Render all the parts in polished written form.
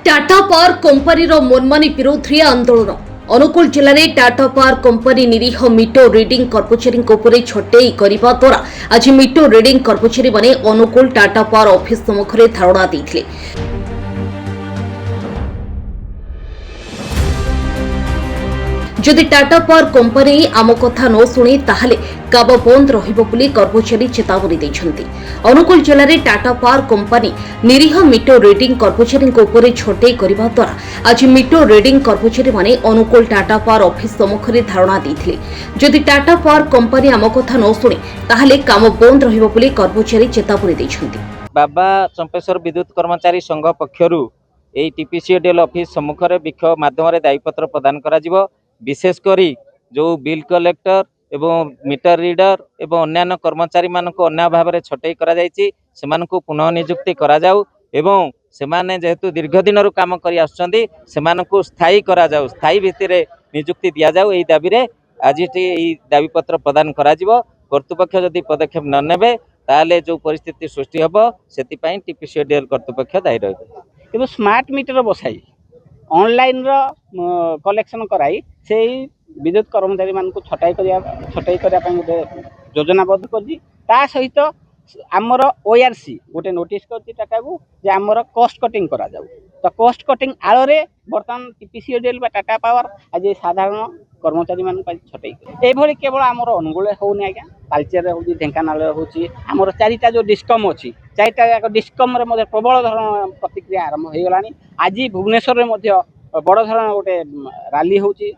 Tata power company मनमानी विरोध में आंदोलन अनुकूल जिले में टाटा पावर कंपनी निरीह मीटर रीडिंग कर्मचारी छटई करने द्वारा आज मीटर रीडिंग कर्मचारी माने अनुकूल टाटा पावर ऑफिस सम्मुखें धारणा देते। जदि टाटा पावर कंपनी आम कथा न शुणी ताहले काम बंद रहिबो बोली कर्मचारी चेतावनी दैछन्ति। अनुकूल जिले में टाटा पावर कंपनी निरीह मीटर रीडिंग कर्मचारी छटई करने द्वारा आज मीटर रीडिंग कर्मचारी माने अनुकूल टाटा पावर ऑफिस सम्मुखें धारणा देते। जदि टाटा पावर कंपनी आम कथा न शुणी ताहले काम बंद रहिबो बोली कर्मचारी चेतावनी दैछन्ति। बाबा चंपेश्वर विद्युत कर्मचारी संघ पक्षरु एई टीपीसीएडीएल ऑफिस सम्मुखें विक्षोभ माध्यम दायीपत्र प्रदान करा जिवो। विशेषकर जो बिल कलेक्टर एवं मीटर रीडर एवं अन्य कर्मचारी मानक अन्य भाव में छटई करा जायछि सेमानकु पुनः नियुक्ति करा जाऊ एवं सेमाने जेहेतु दीर्घ दिन काम करि आछन्ति सेमानकु स्थायी करा जाऊ, स्थायी भित्तिरे नियुक्ति दिया जाऊ। एई दाबी रे आज एई दाबी पत्र प्रदान करा जिवो। कर्तृपक्ष जदि पदक्षेप न नेबे ताले जो परिस्थिति सृष्टि हबो सेति टीपीसीएडीएल कर्तृपक्ष दायी रहबे। किंतु स्मार्ट मीटर बसाई ऑनलाइन कलेक्शन कराई से विद्युत कर्मचारी मान छटाई करने गोटे योजनाबद्ध कर सहित आमर ओआरसी गोटे नोटिस कर टाटा को जे आमर कॉस्ट कटिंग करा जाऊ। तो कॉस्ट कटिंग आଳରେ बर्तमान टीपीसीएडीएल टाटा पावर आज साधारण कर्मचारी मान छटाई ये केवल आमर अनुगुल होनी आज्ञा तालचेर हो ढेंकानाल होमर चारिटा जो डिस्कम अच्छी चारिटा डिस्कम प्रबल धरण प्रतिक्रिया आरंभ हो गला। आज भुवनेश्वर में बड़ धरण गोटे रैली होची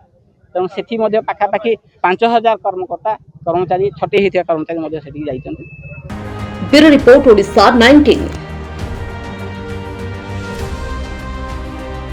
तेणु से पाखापाखि 5000 कर्मकर्ता कर्मचारी छटई होता कर्मचारी ब्यूरो रिपोर्ट ओडिशा 19।